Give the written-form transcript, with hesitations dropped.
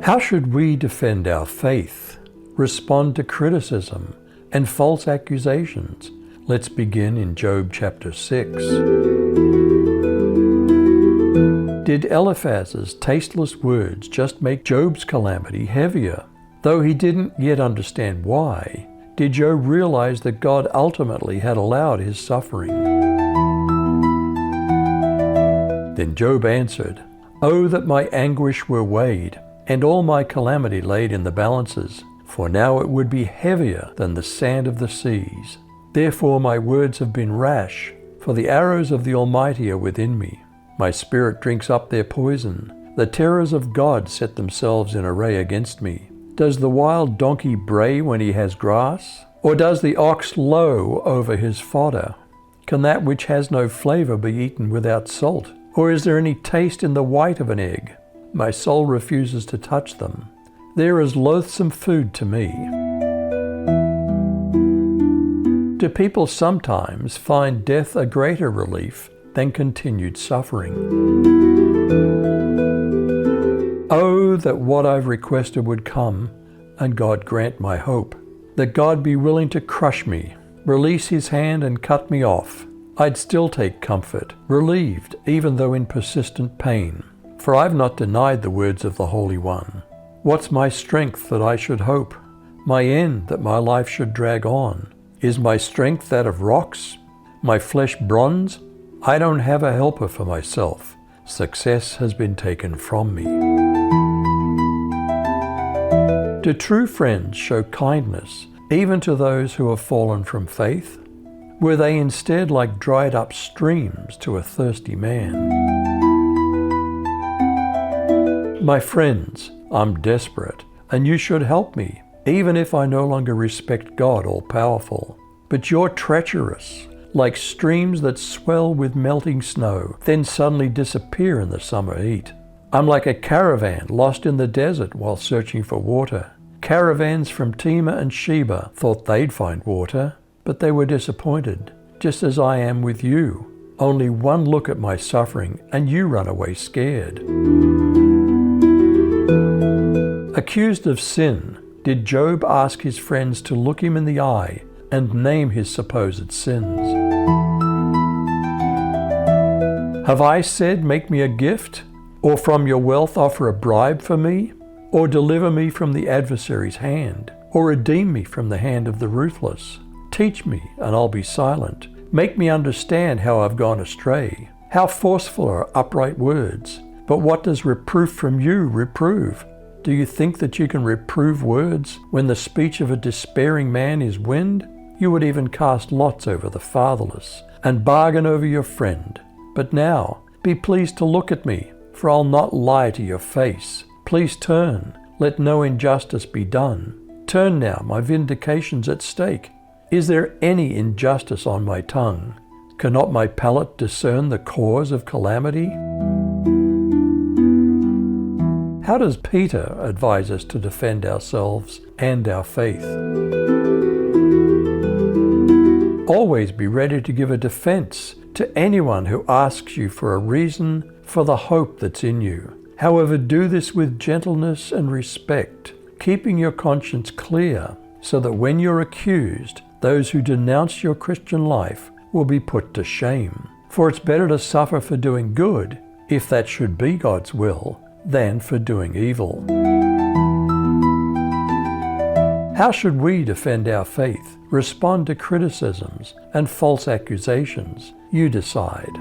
How should we defend our faith, respond to criticism and false accusations? Let's begin in Job chapter 6. Did Eliphaz's tasteless words just make Job's calamity heavier? Though he didn't yet understand why, did Job realize that God ultimately had allowed his suffering? Then Job answered, "Oh, that my anguish were weighed, and all my calamity laid in the balances, for now it would be heavier than the sand of the seas. Therefore my words have been rash, for the arrows of the Almighty are within me. My spirit drinks up their poison. The terrors of God set themselves in array against me. Does the wild donkey bray when he has grass? Or does the ox low over his fodder? Can that which has no flavor be eaten without salt? Or is there any taste in the white of an egg? My soul refuses to touch them. There is loathsome food to me." Do people sometimes find death a greater relief than continued suffering? Oh, that what I've requested would come, and God grant my hope. That God be willing to crush me, release his hand and cut me off. I'd still take comfort, relieved even though in persistent pain. For I've not denied the words of the Holy One. What's my strength that I should hope? My end that my life should drag on? Is my strength that of rocks? My flesh bronze? I don't have a helper for myself. Success has been taken from me. Do true friends show kindness even to those who have fallen from faith? Were they instead like dried up streams to a thirsty man? My friends, I'm desperate, and you should help me, even if I no longer respect God all-powerful. But you're treacherous, like streams that swell with melting snow, then suddenly disappear in the summer heat. I'm like a caravan lost in the desert while searching for water. Caravans from Tema and Sheba thought they'd find water, but they were disappointed, just as I am with you. Only one look at my suffering, and you run away scared. Accused of sin, did Job ask his friends to look him in the eye and name his supposed sins? Have I said, "Make me a gift," or "From your wealth offer a bribe for me," or "Deliver me from the adversary's hand," or "Redeem me from the hand of the ruthless"? Teach me, and I'll be silent. Make me understand how I've gone astray. How forceful are upright words. But what does reproof from you reprove? Do you think that you can reprove words when the speech of a despairing man is wind? You would even cast lots over the fatherless and bargain over your friend. But now, be pleased to look at me, for I'll not lie to your face. Please turn, let no injustice be done. Turn now, my vindication's at stake. Is there any injustice on my tongue? Cannot my palate discern the cause of calamity? How does Peter advise us to defend ourselves and our faith? Always be ready to give a defense to anyone who asks you for a reason for the hope that's in you. However, do this with gentleness and respect, keeping your conscience clear, so that when you're accused, those who denounce your Christian life will be put to shame. For it's better to suffer for doing good, if that should be God's will, than for doing evil. How should we defend our faith, respond to criticisms and false accusations? You decide.